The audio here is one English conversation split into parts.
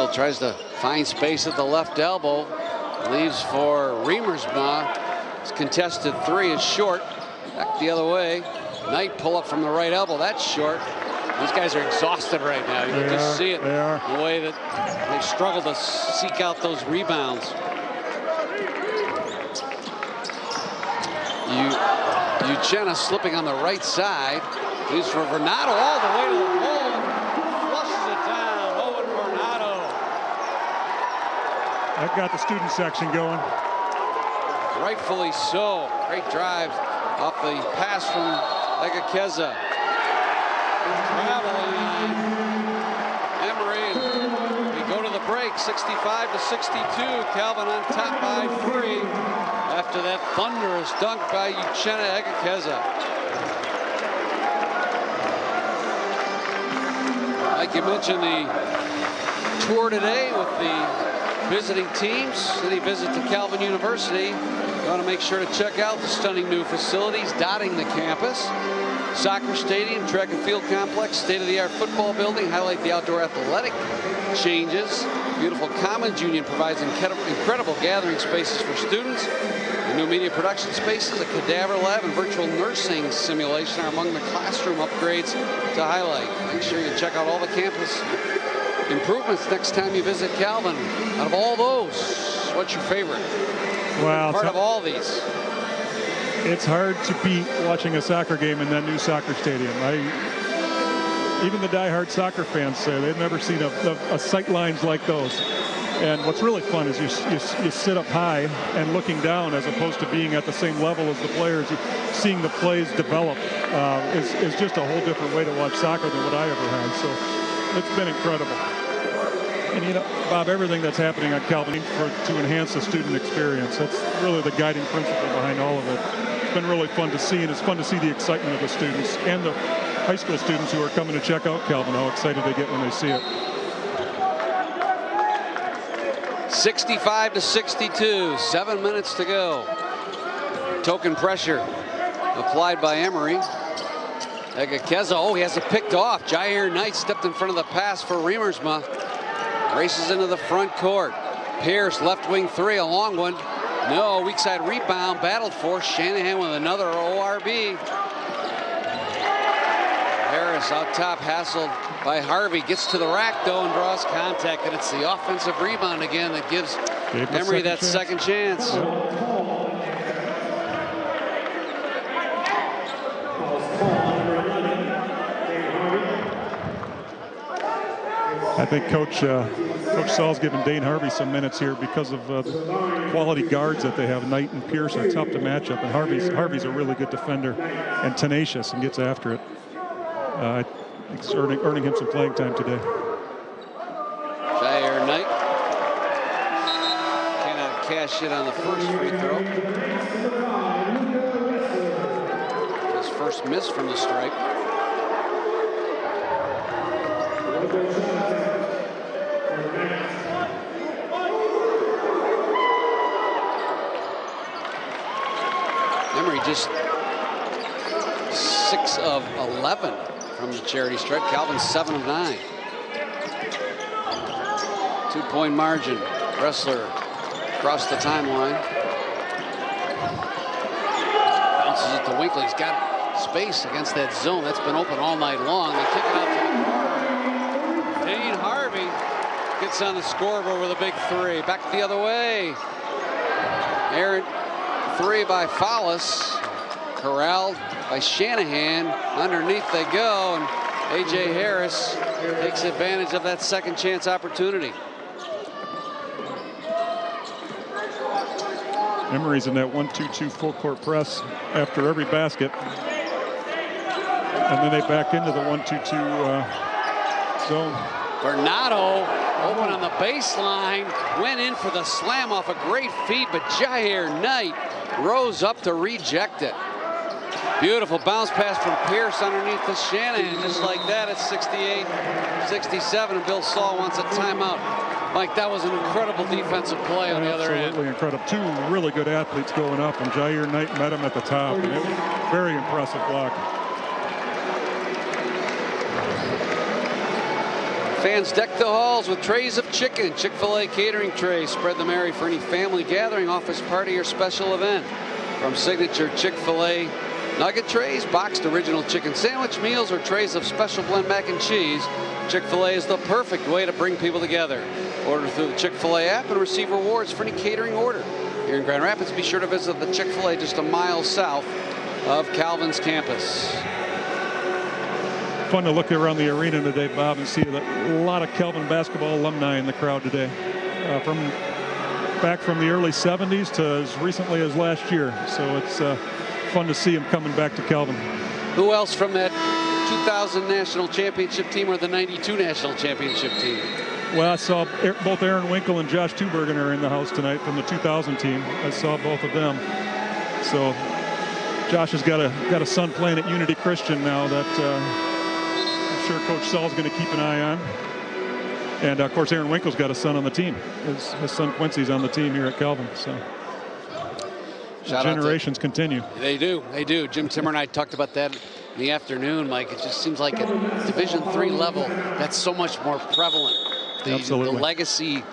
Hill tries to find space at the left elbow. Leaves for Riemersma. His contested three is short. Back the other way. Knight pull up from the right elbow. That's short. These guys are exhausted right now. You can just see it in the way that they struggle to seek out those rebounds. Uchenna slipping on the right side. Leaves for Vernado all the way to the hole. Flushes it down. Owen Vernado. That got the student section going. Rightfully so. Great drive off the pass from Egekeza. Traveling. Emory. We go to the break. 65-62. Calvin on top by 3. After that thunderous dunk by Uchenna Egekeza. Like you mentioned, the tour today with the visiting teams, city visit to Calvin University. You want to make sure to check out the stunning new facilities dotting the campus. Soccer stadium, track and field complex, state-of-the-art football building, highlight the outdoor athletic changes. Beautiful Commons Union provides incredible gathering spaces for students. The new media production spaces, a cadaver lab, and virtual nursing simulation are among the classroom upgrades to highlight. Make sure you check out all the campus improvements next time you visit Calvin. Out of all those, what's your favorite? Well, part of all these. It's hard to beat watching a soccer game in that new soccer stadium. Even the diehard soccer fans say they've never seen a sight lines like those. And what's really fun is you sit up high and looking down as opposed to being at the same level as the players. Seeing the plays develop is just a whole different way to watch soccer than what I ever had. So it's been incredible. And you know, Bob, everything that's happening on Calvin to enhance the student experience, that's really the guiding principle behind all of it. It's been really fun to see, and it's fun to see the excitement of the students and the high school students who are coming to check out Calvin, how excited they get when they see it. 65-62, 7 minutes to go. Token pressure applied by Emory. Egekeza, oh, he has it picked off. Jair Knight stepped in front of the pass for Riemersma. Races into the front court. Pierce, left wing three, a long one. No, weak side rebound, battled for. Shanahan with another ORB. Harris out top, hassled by Harvey. Gets to the rack, though, and draws contact. And it's the offensive rebound again that gives Emory that second chance. I think Coach Saul's giving Dane Harvey some minutes here because of the quality guards that they have. Knight and Pierce are tough to match up, and Harvey's a really good defender and tenacious and gets after it. It's earning him some playing time today. Jair Knight cannot cash in on the first free throw. His first miss from the stripe. Emory just 6 of 11 from the charity stripe. Calvin 7 of 9. 2-point margin. Wrestler across the timeline. Bounces it to Winkler. He's got space against that zone. That's been open all night long. They kick it out to the corner. Dane Harvey gets on the scoreboard with a big three. Back the other way. Aaron. Three by Follis, corralled by Shanahan. Underneath they go, and A.J. Harris takes advantage of that second chance opportunity. Emory's in that 1-2-2 full court press after every basket. And then they back into the 1-2-2 zone. Vernado open on the baseline, went in for the slam off a great feed, but Jair Knight rose up to reject it. Beautiful bounce pass from Pierce underneath the Shanahan. Just like that, it's 68-67, and Bill Saul wants a timeout. Mike, that was an incredible defensive play on the other end. Absolutely incredible. Two really good athletes going up, and Jair Knight met him at the top. And it was a very impressive block. Fans deck the halls with trays of chicken. Chick-fil-A catering trays. Spread the merry for any family gathering, office party, or special event. From signature Chick-fil-A nugget trays, boxed original chicken sandwich meals, or trays of special blend mac and cheese, Chick-fil-A is the perfect way to bring people together. Order through the Chick-fil-A app and receive rewards for any catering order. Here in Grand Rapids, be sure to visit the Chick-fil-A just a mile south of Calvin's campus. Fun to look around the arena today, Bob, and see a lot of Calvin basketball alumni in the crowd today. Back from the early 70s to as recently as last year. So it's fun to see him coming back to Calvin. Who else from that 2000 national championship team or the 92 national championship team? Well, I saw both Aaron Winkle and Josh Tubergen are in the house tonight from the 2000 team. I saw both of them. So Josh has got a son playing at Unity Christian now that I'm sure Coach Saul's going to keep an eye on. And of course, Aaron Winkle's got a son on the team. His son Quincy's on the team here at Calvin. So generations continue. They do. They do. Jim Timmer and I talked about that in the afternoon, Mike. It just seems like at Division III level, that's so much more prevalent. Absolutely. The legacy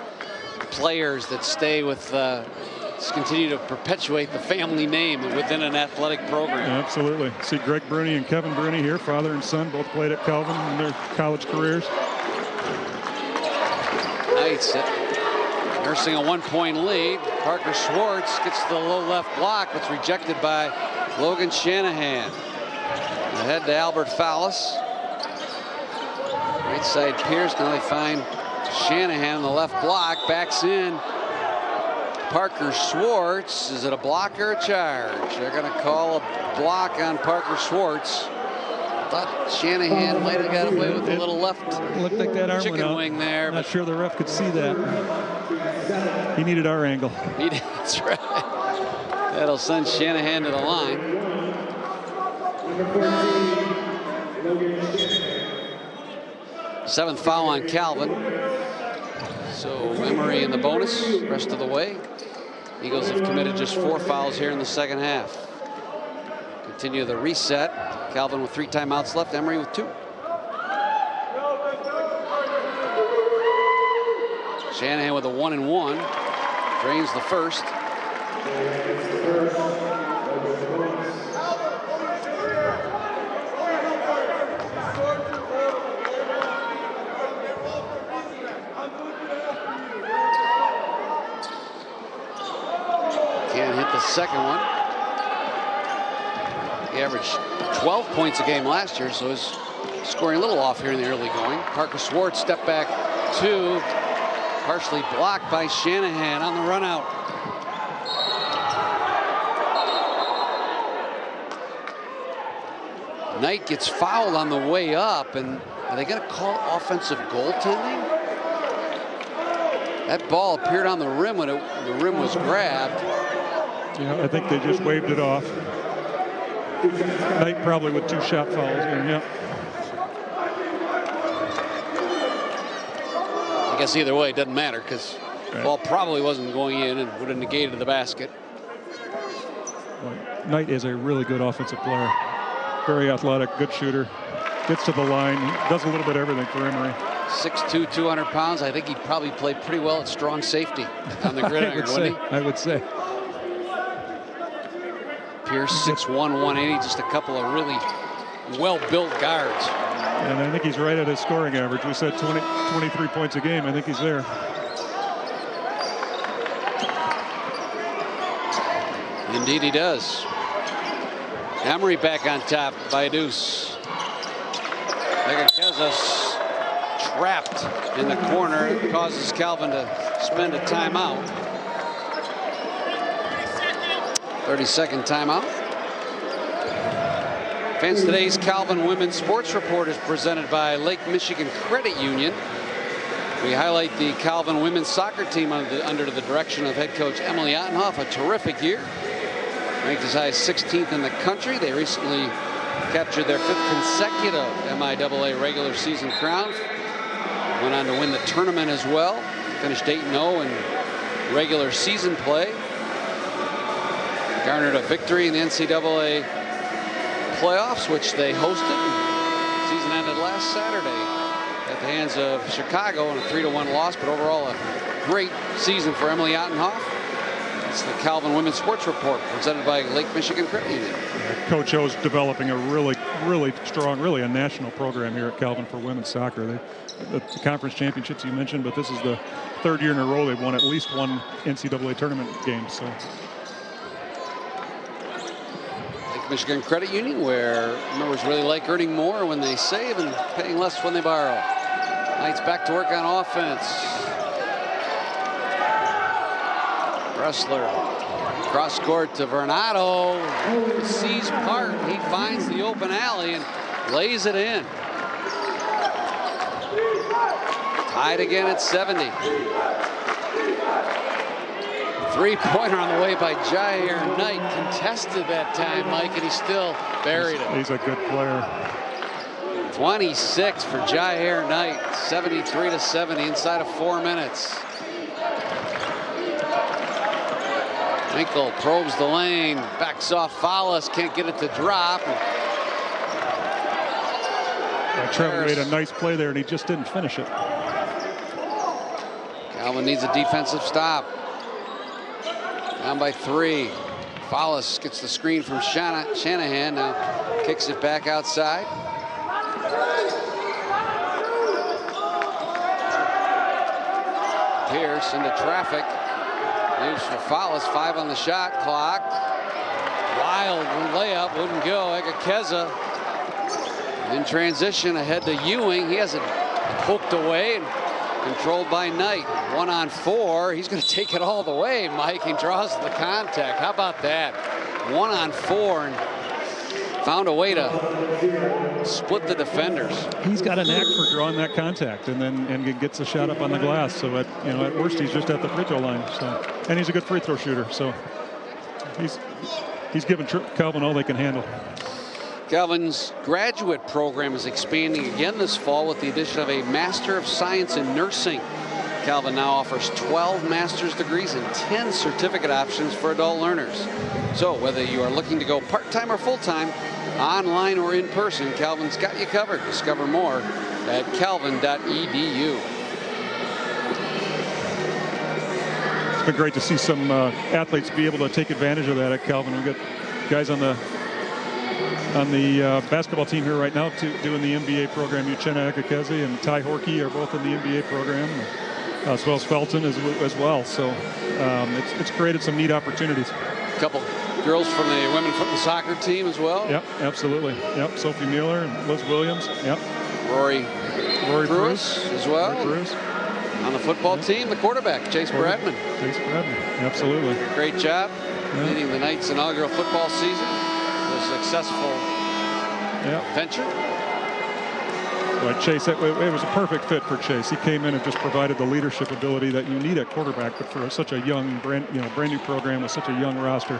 players that stay with, continue to perpetuate the family name within an athletic program. Absolutely. See Greg Bruni and Kevin Bruni here, father and son, both played at Calvin in their college careers. Knights nursing a 1-point lead. Parker Schwartz gets to the low left block, but it's rejected by Logan Shanahan. Ahead to Albert Fallis. Right side Pierce. Now they find Shanahan on the left block. Backs in. Parker Schwartz. Is it a block or a charge? They're going to call a block on Parker Schwartz. Thought Shanahan might have got away with a little left. Looked like that arm chicken went out. Wing there. Not sure the ref could see that. He needed our angle. That's right. That'll send Shanahan to the line. Seventh foul on Calvin. So Emory in the bonus rest of the way. Eagles have committed just 4 fouls here in the second half. Continue the reset. Calvin with 3 timeouts left. Emory with 2. Shanahan with a 1-and-1. Drains the first. Can't hit the second one. He averaged 12 points a game last year, so he's scoring a little off here in the early going. Parker Schwartz step back 2, partially blocked by Shanahan on the run out. Knight gets fouled on the way up, and are they going to call offensive goaltending? That ball appeared on the rim when the rim was grabbed. Yeah, I think they just waved it off. Knight probably with 2 shot fouls here, yeah. I guess either way, it doesn't matter because the ball probably wasn't going in and would have negated the basket. Well, Knight is a really good offensive player. Very athletic, good shooter. Gets to the line, does a little bit of everything for Emory. 6'2", 200 pounds. I think he'd probably play pretty well at strong safety on the gridiron, wouldn't he? I would say. Pierce 6'1", 180, just a couple of really well-built guards. And I think he's right at his scoring average. We said 23 points a game. I think he's there. Indeed he does. Emory back on top by a deuce. Megakezas trapped in the corner. It causes Calvin to spend a timeout. 30-second timeout. Fans, today's Calvin Women's Sports Report is presented by Lake Michigan Credit Union. We highlight the Calvin women's soccer team under the direction of head coach Emily Ottenhoff. A terrific year. Ranked as high as 16th in the country. They recently captured their 5th consecutive MIAA regular season crown. Went on to win the tournament as well. Finished 8-0 in regular season play. Garnered a victory in the NCAA playoffs, which they hosted. Season ended last Saturday at the hands of Chicago in a 3-1 loss, but overall a great season for Emily Ottenhoff. It's the Calvin Women's Sports Report presented by Lake Michigan Credit Union. Coach O's developing a really strong, really a national program here at Calvin for women's soccer. The conference championships you mentioned, but this is the third year in a row they've won at least one NCAA tournament game. So Lake Michigan Credit Union, where members really like earning more when they save and paying less when they borrow. Knights back to work on offense. Wrestler cross court to Vernado. Sees part. He finds the open alley and lays it in. Tied again at 70. Three-pointer on the way by Jair Knight. Contested that time, Mike, and he still buried it. He's a good player. 26 for Jair Knight. 73-70 inside of 4 minutes. Winkle probes the lane, backs off Follis, can't get it to drop. Trevor made a nice play there, and he just didn't finish it. Calvin needs a defensive stop. Down by 3. Follis gets the screen from Shanahan, now kicks it back outside. Pierce into traffic. Leaves for Follis, 5 on the shot clock. Wild layup, wouldn't go. Egakeza in transition ahead to Ewing. He has it poked away and controlled by Knight. 1-on-4. He's going to take it all the way, Mike. He draws the contact. How about that? 1-on-4 and found a way to split the defenders. He's got a knack for drawing that contact and gets a shot up on the glass. So at worst he's just at the free throw line. So, and he's a good free throw shooter. So he's given Calvin all they can handle. Calvin's graduate program is expanding again this fall with the addition of a Master of Science in Nursing. Calvin now offers 12 master's degrees and 10 certificate options for adult learners. So whether you are looking to go part-time or full-time, online or in person, Calvin's got you covered. Discover more at calvin.edu. It's been great to see some athletes be able to take advantage of that at Calvin. We've got guys on the basketball team here right now doing the NBA program. Uchenna Egakeze and Ty Horkey are both in the NBA program, as well as Felton as well. So it's created some neat opportunities. A couple girls from the women football soccer team as well. Yep, absolutely. Yep, Sophie Mueller and Liz Williams. Yep. Rory Bruce as well. On the football team, the quarterback, Chase Bradman. Chase Bradman, absolutely. Great job leading the Knights' inaugural football season. A successful venture. But Chase, it was a perfect fit for Chase. He came in and just provided the leadership ability that you need at quarterback, but for such a young, brand new program with such a young roster,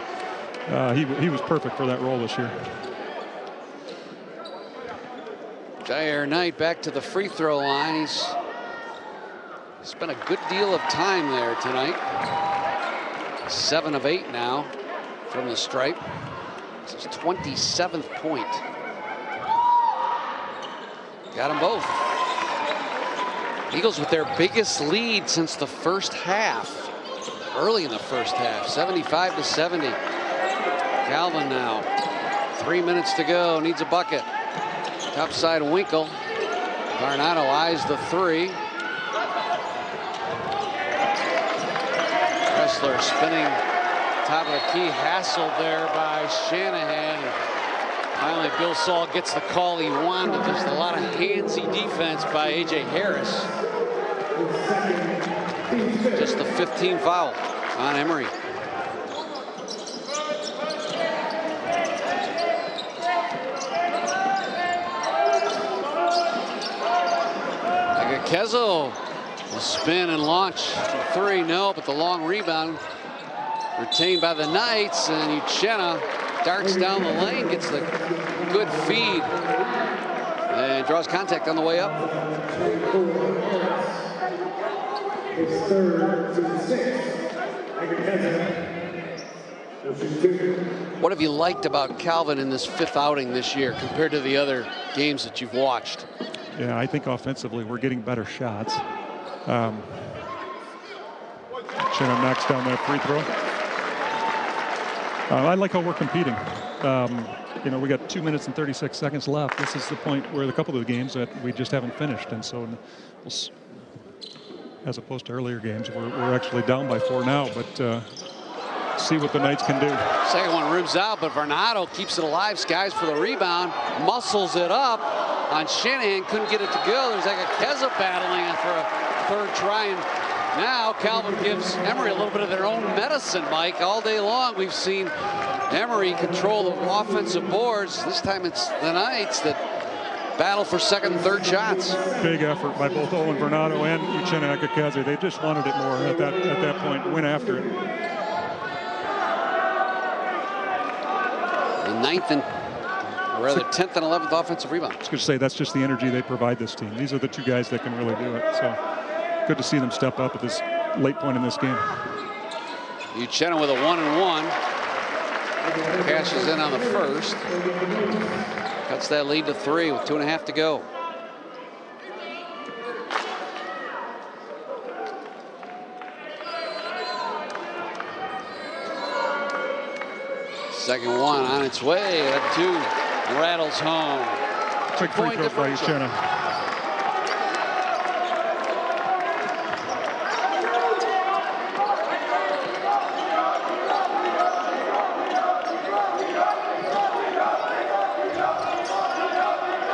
he was perfect for that role this year. Jair Knight back to the free throw line. He's spent a good deal of time there tonight. 7 of 8 now from the stripe. It's his 27th point. Got them both. Eagles with their biggest lead since the first half. Early in the first half, 75-70. Calvin now, 3 minutes to go, needs a bucket. Top side Winkle. Varnado eyes the 3. Wrestler spinning top of the key, hassled there by Shanahan. Finally, Bill Saul gets the call he wanted. Just a lot of handsy defense by A.J. Harris. Just the 15th foul on Emory. Egakeze will spin and launch. 3, no, but the long rebound retained by the Knights, and Uchenna darts down the lane, gets the good feed, and draws contact on the way up. It's 3rd to 6. What have you liked about Calvin in this 5th outing this year compared to the other games that you've watched? Yeah, I think offensively we're getting better shots. Chinna knocks down that free throw. I like how we're competing. You know, we got 2 minutes and 36 seconds left. This is the point where a couple of the games that we just haven't finished, and so as opposed to earlier games, we're actually down by 4 now, but see what the Knights can do. Second one rims out, but Varnado keeps it alive. Skies for the rebound, muscles it up on Shanahan, couldn't get it to go. There's like a Keza battling for a third try, and now Calvin gives Emory a little bit of their own medicine, Mike. All day long we've seen Emory control the offensive boards. This time it's the Knights that battle for second and third shots. Big effort by both Owen Varnado and Uchenna Ekekeze. They just wanted it more at that point, went after it. The 9th and, or rather 10th and 11th offensive rebound. I was going to say, that's just the energy they provide this team. These are the 2 guys that can really do it. So good to see them step up at this late point in this game. Uchenna with a 1-and-1. Cashes in on the first. Cuts that lead to 3 with 2.5 to go. Second one on its way. That 2 rattles home. Quick free throw by Uchenna.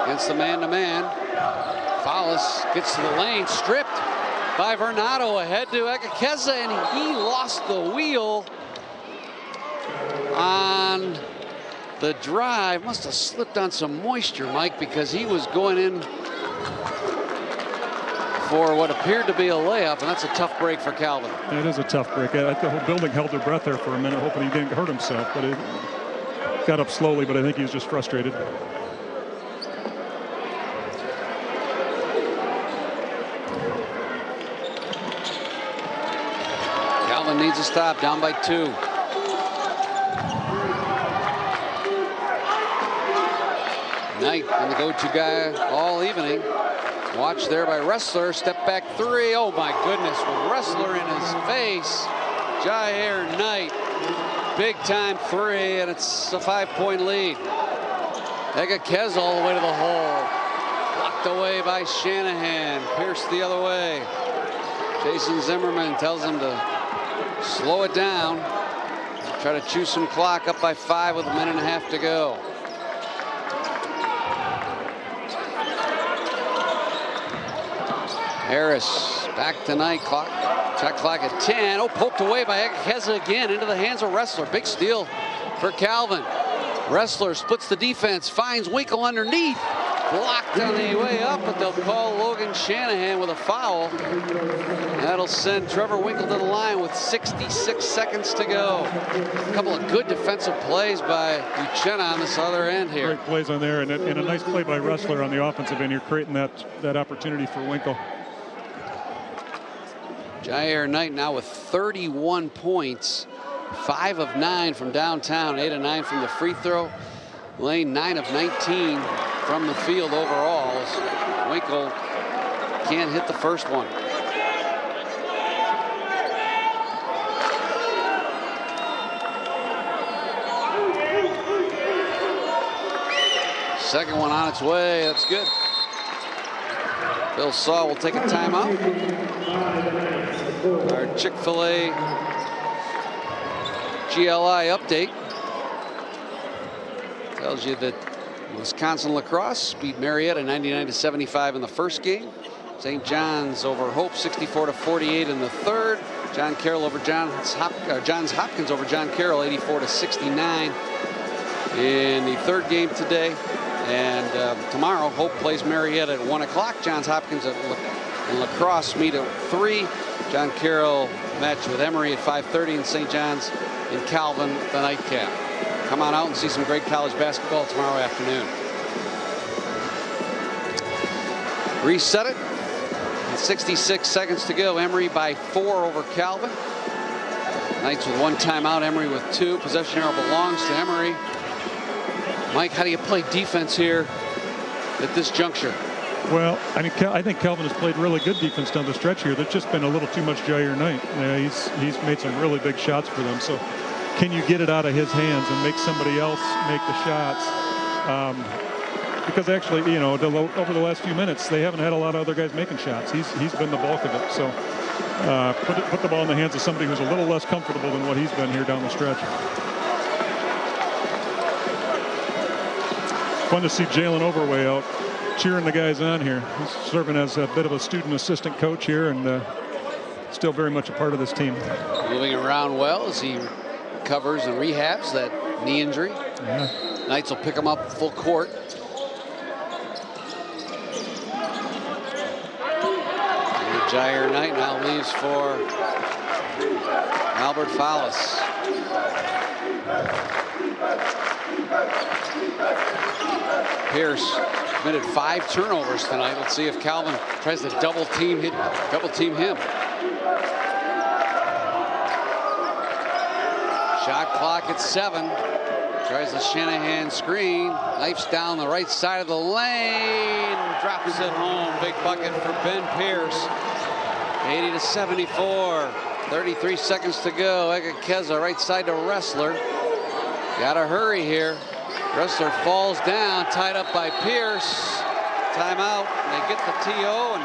Against the man-to-man. Fowles gets to the lane, stripped by Varnado, ahead to Ekekeze, and he lost the wheel on the drive. Must have slipped on some moisture, Mike, because he was going in for what appeared to be a layup, and that's a tough break for Calvin. It is a tough break. The whole building held their breath there for a minute, hoping he didn't hurt himself, but it got up slowly, but I think he was just frustrated. Calvin needs a stop, down by 2. Knight and the go-to guy all evening. Watch there by Wrestler. Step back 3. Oh my goodness, with Wrestler in his face. Jair Knight. Big time 3, and it's a 5-point lead. Ekekeze all the way to the hole. Blocked away by Shanahan. Pierced the other way. Jason Zimmerman tells him to slow it down. Try to chew some clock, up by 5 with 1.5 minutes to go. Harris back tonight. Shot clock at 10. Oh, poked away by Ekekeze again into the hands of Wrestler. Big steal for Calvin. Wrestler splits the defense, finds Winkle underneath. Blocked on the way up, but they'll call Logan Shanahan with a foul. That'll send Trevor Winkle to the line with 66 seconds to go. A couple of good defensive plays by Uchenna on this other end here. Great plays on there, and a nice play by Wrestler on the offensive end. You're creating that opportunity for Winkle. Jair Knight now with 31 points, 5 of 9 from downtown, 8 of 9 from the free throw lane, 9 of 19 from the field overall. Winkle can't hit the first one. Second one on its way. That's good. Bill Saw will take a timeout. Our Chick-fil-A GLI update tells you that Wisconsin Lacrosse beat Marietta 99-75 in the first game. St. John's over Hope 64-48 in the third. John Carroll over Johns Hopkins over John Carroll 84-69 in the third game today. And tomorrow Hope plays Marietta at 1 o'clock. Johns Hopkins and Lacrosse meet at 3. John Carroll match with Emory at 5:30, and St. John's in Calvin the nightcap. Come on out and see some great college basketball tomorrow afternoon. Reset it. 66 seconds to go. Emory by 4 over Calvin. Knights with 1 timeout. Emory with 2. Possession arrow belongs to Emory. Mike, how do you play defense here at this juncture? Well, I mean, I think Calvin has played really good defense down the stretch here. There's just been a little too much Jair Knight. He's made some really big shots for them. So can you get it out of his hands and make somebody else make the shots? Because actually, you know, over the last few minutes, they haven't had a lot of other guys making shots. He's been the bulk of it. So put the ball in the hands of somebody who's a little less comfortable than what he's been here down the stretch. Fun to see Jalen Overway out cheering the guys on here. He's serving as a bit of a student assistant coach here, and still very much a part of this team. Moving around well as he recovers and rehabs that knee injury. Yeah. Knights will pick him up full court. And Jair Knight now leaves for Albert Fallis. Pierce committed 5 turnovers tonight. Let's see if Calvin tries to double team him. Shot clock at 7. Tries the Shanahan screen. Knifes down the right side of the lane. Drops it home. Big bucket for Ben Pierce. 80-74. 33 seconds to go. Eka Keza right side to Wrestler. Gotta hurry here. Wrestler falls down, tied up by Pierce. Timeout. They get the TO and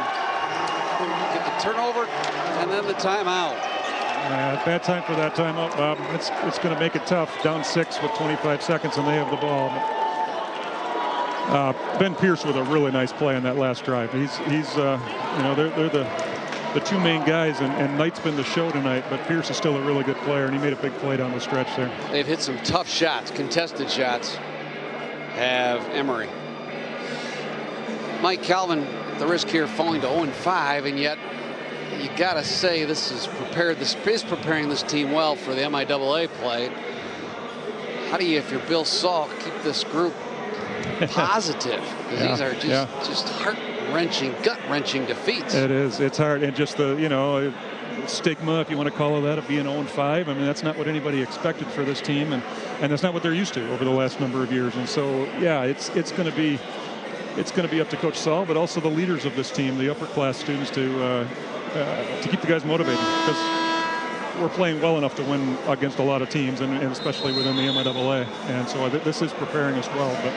get the turnover and then the timeout. Bad time for that timeout, Bob. It's going to make it tough. Down 6 with 25 seconds and they have the ball. Ben Pierce with a really nice play on that last drive. He's you know, they're the two main guys, and Knight's been the show tonight, but Pierce is still a really good player, and he made a big play down the stretch there. They've hit some tough shots, contested shots, have Emory. Mike Calvin, at the risk here, falling to 0-5, and yet you got to say this is preparing this team well for the MIAA play. How do you, if you're Bill Salk, keep this group positive? Because these are just heart-wrenching, gut-wrenching defeats. It is. It's hard. And just the, you know, stigma, if you want to call it that, of being 0-5. I mean, that's not what anybody expected for this team, and that's not what they're used to over the last number of years. And so, yeah, it's going to be up to Coach Saul, but also the leaders of this team, the upper-class students, to keep the guys motivated, because we're playing well enough to win against a lot of teams, and especially within the MIAA. And so this is preparing us well. But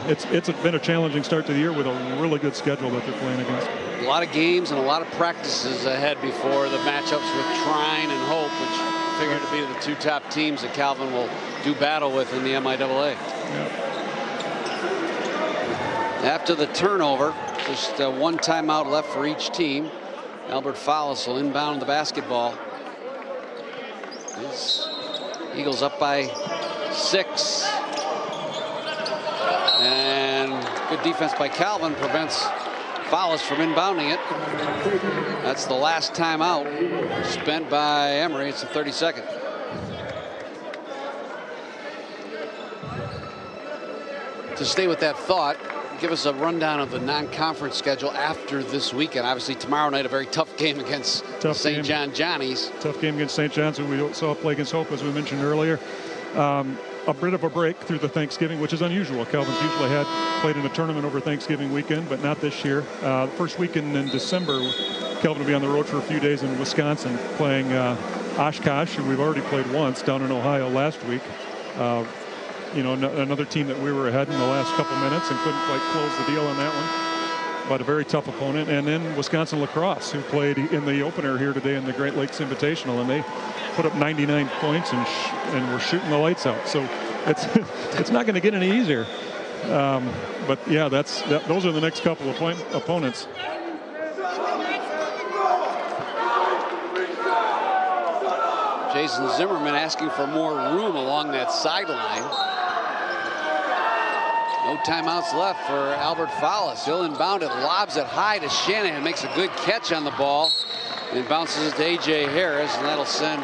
it's been a challenging start to the year with a really good schedule that they're playing against. A lot of games and a lot of practices ahead before the matchups with Trine and Hope, which figure to be the 2 top teams that Calvin will do battle with in the MIAA. Yeah. After the turnover, just 1 timeout left for each team. Albert Fallis will inbound the basketball. These Eagles up by 6. And good defense by Calvin prevents Fallis from inbounding it. That's the last timeout spent by Emory. It's the 32nd. To stay with that thought, give us a rundown of the non-conference schedule after this weekend. Obviously, tomorrow night, a very tough game against St. John Johnnies. Tough game against St. John's, who we saw play against Hope, as we mentioned earlier. A bit of a break through the Thanksgiving, which is unusual. Calvin's usually played in a tournament over Thanksgiving weekend, but not this year. First weekend in December, Calvin will be on the road for a few days in Wisconsin, playing Oshkosh, who we've already played once down in Ohio last week. You know, another team that we were ahead in the last couple minutes and couldn't quite close the deal on that one. But a very tough opponent. And then Wisconsin Lacrosse, who played in the opener here today in the Great Lakes Invitational, and they put up 99 points and were shooting the lights out. So it's not going to get any easier. But yeah, those are the next couple of opponents. Jason Zimmerman asking for more room along that sideline. No timeouts left for Albert Fallis. He'll inbound it, lobs it high to Shanahan, makes a good catch on the ball, and bounces it to A.J. Harris, and that'll send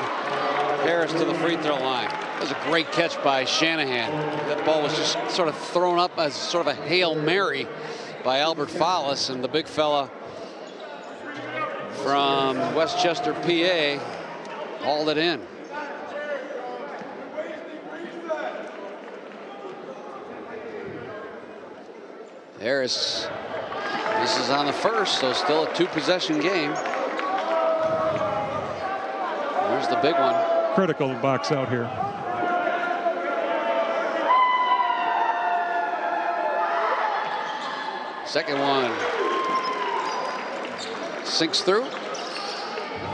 Harris to the free throw line. That was a great catch by Shanahan. That ball was just sort of thrown up as sort of a Hail Mary by Albert Fallis, and the big fella from Westchester, PA, hauled it in. Harris This is on the first, so still a 2-possession game. There's the big one. Critical to box out here. Second one sinks through.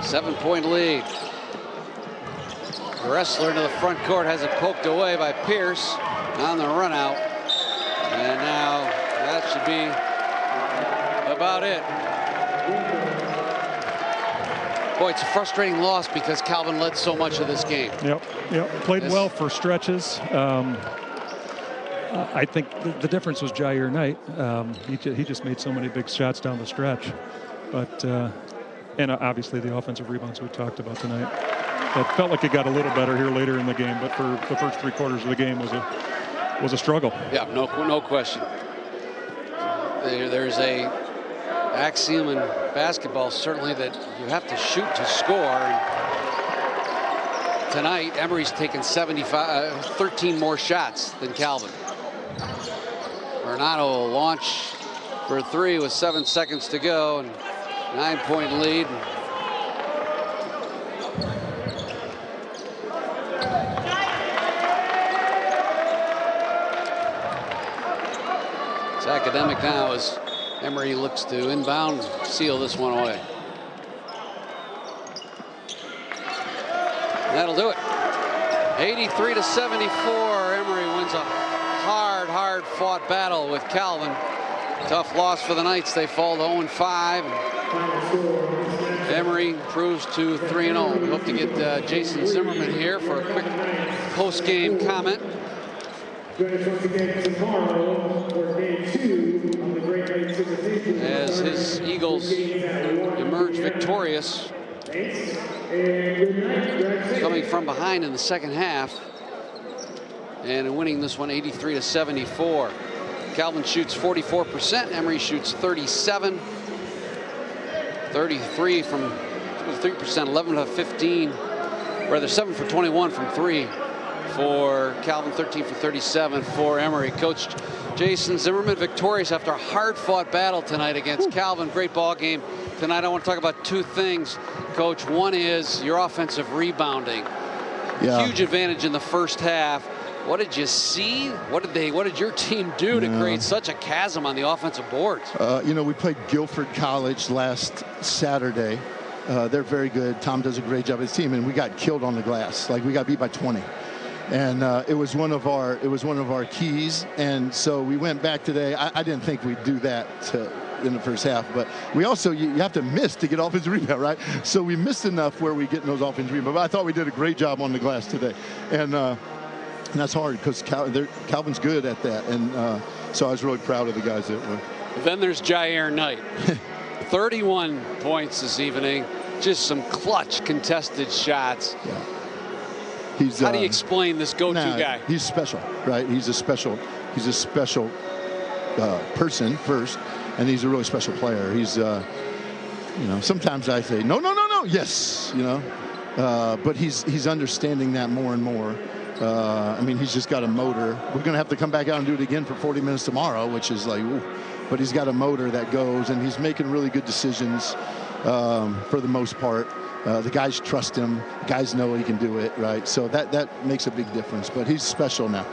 7-point lead. The wrestler into the front court has it poked away by Pierce on the run out. And now that should be about it. Boy, it's a frustrating loss because Calvin led so much of this game. Yep. Played well for stretches. I think the difference was Jair Knight. He just made so many big shots down the stretch. But, and obviously the offensive rebounds we talked about tonight. It felt like it got a little better here later in the game, but for the first 3 quarters of the game was a struggle. Yeah, no question. There's a axiom in basketball, certainly, that you have to shoot to score. And tonight, Emory's taken 13 more shots than Calvin. Renato will launch for 3 with 7 seconds to go, and 9-point lead. It's academic now as Emory looks to inbound, seal this one away. That'll do it. 83-74. Emory wins a hard fought battle with Calvin. Tough loss for the Knights. They fall to 0-5. Emory improves to 3-0. We hope to get Jason Zimmerman here for a quick post-game comment. As his Eagles emerge victorious, coming from behind in the second half and winning this one 83-74. Calvin shoots 44%. Emory shoots 37. 33 from 3%, 11 of 15, rather 7 for 21 from 3 for Calvin, 13 for 37 for Emory. Coach Jason Zimmerman victorious after a hard-fought battle tonight against Calvin. Great ball game tonight. I want to talk about 2 things, Coach. One is your offensive rebounding. Yeah. Huge advantage in the first half. What did you see? What did your team do to create such a chasm on the offensive boards? We played Guilford College last Saturday. They're very good. Tom does a great job with his team, and we got killed on the glass. Like, we got beat by 20. And it was one of our keys. And so we went back today. I didn't think we'd do that in the first half, but we also, you have to miss to get offensive rebound, right? So we missed enough where we get in those offensive rebounds. But I thought we did a great job on the glass today. And that's hard because Calvin's good at that. And so I was really proud of the guys that were. Then there's Jair Knight. 31 points this evening. Just some clutch contested shots. Yeah. How do you explain this go-to guy? He's special, right? He's a special person first, and he's a really special player. He's, sometimes I say, no, yes, but he's understanding that more and more. He's just got a motor. We're going to have to come back out and do it again for 40 minutes tomorrow, which is like, ooh. But he's got a motor that goes, and he's making really good decisions for the most part. The guys trust him. Guys know he can do it, right? So that makes a big difference. But he's special now.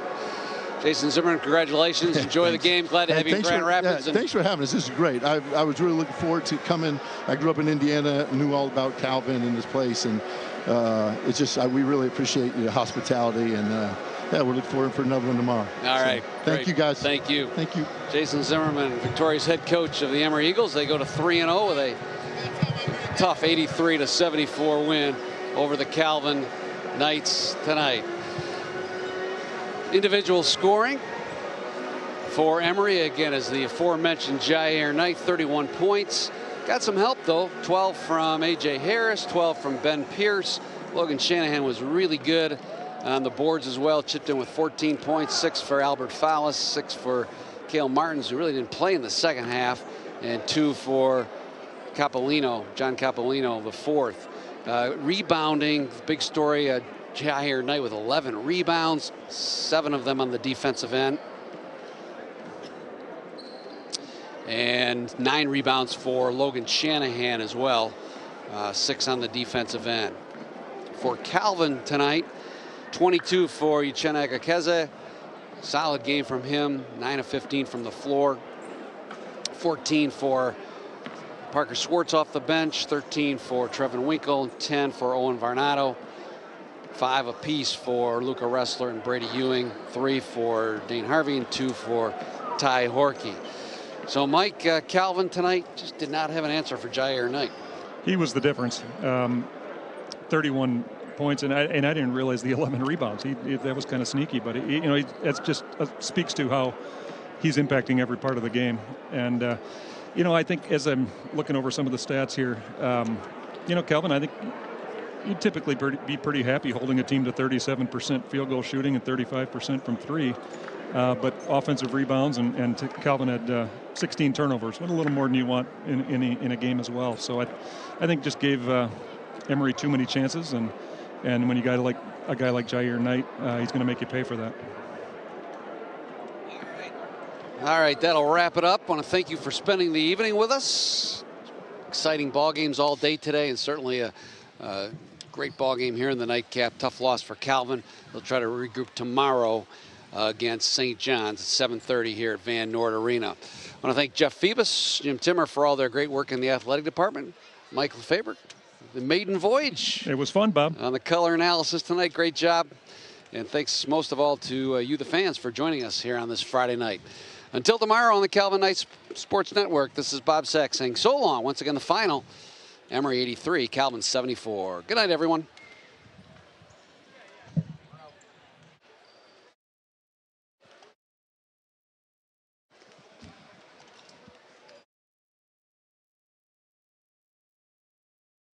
Jason Zimmerman, congratulations. Enjoy the game. Glad to have you in Grand Rapids. Thanks for having us. This is great. I was really looking forward to coming. I grew up in Indiana, knew all about Calvin and this place, and it's just we really appreciate your hospitality, and we're looking forward for another one tomorrow. All right. Thank you, guys. Thank you. Thank you. Jason Zimmerman, victorious head coach of the Emory Eagles. They go to 3-0 with a tough 83-74 win over the Calvin Knights tonight. Individual scoring for Emory, again, as the aforementioned Jair Knight, 31 points. Got some help, though. 12 from A.J. Harris, 12 from Ben Pierce. Logan Shanahan was really good on the boards as well. Chipped in with 14 points, 6 for Albert Fallis, 6 for Cale Martins, who really didn't play in the second half, and 2 for John Capolino, the fourth. Rebounding, big story, Jair Knight with 11 rebounds, 7 of them on the defensive end. And 9 rebounds for Logan Shanahan as well. 6 on the defensive end. For Calvin tonight, 22 for Uchenna Agakeze. Solid game from him. 9 of 15 from the floor. 14 for Parker Schwartz off the bench. 13 for Trevin Winkle. 10 for Owen Varnado. 5 apiece for Luca Ressler and Brady Ewing. 3 for Dane Harvey and 2 for Ty Horkey. So Mike, Calvin tonight just did not have an answer for Jair Knight. He was the difference. 31 points, and I didn't realize the 11 rebounds. That was kind of sneaky, but it just speaks to how he's impacting every part of the game. And I think as I'm looking over some of the stats here, Calvin, I think you'd typically be pretty happy holding a team to 37% field goal shooting and 35% from 3. But offensive rebounds, and Calvin had 16 turnovers, but a little more than you want in a game as well. So I think just gave Emory too many chances, and when you got a guy like Jair Knight, he's going to make you pay for that. All right, that'll wrap it up. I want to thank you for spending the evening with us. Exciting ball games all day today, and certainly a great ball game here in the nightcap. Tough loss for Calvin. They'll try to regroup tomorrow against St. John's at 7:30 here at Van Nord Arena. I want to thank Jeff Phoebus, Jim Timmer for all their great work in the athletic department. Mike Lefebvre, the maiden voyage. It was fun, Bob. On the color analysis tonight. Great job. And thanks most of all to you, the fans, for joining us here on this Friday night. Until tomorrow on the Calvin Knight Sports Network, this is Bob Sack saying so long. Once again, the final, Emory 83, Calvin 74. Good night, everyone.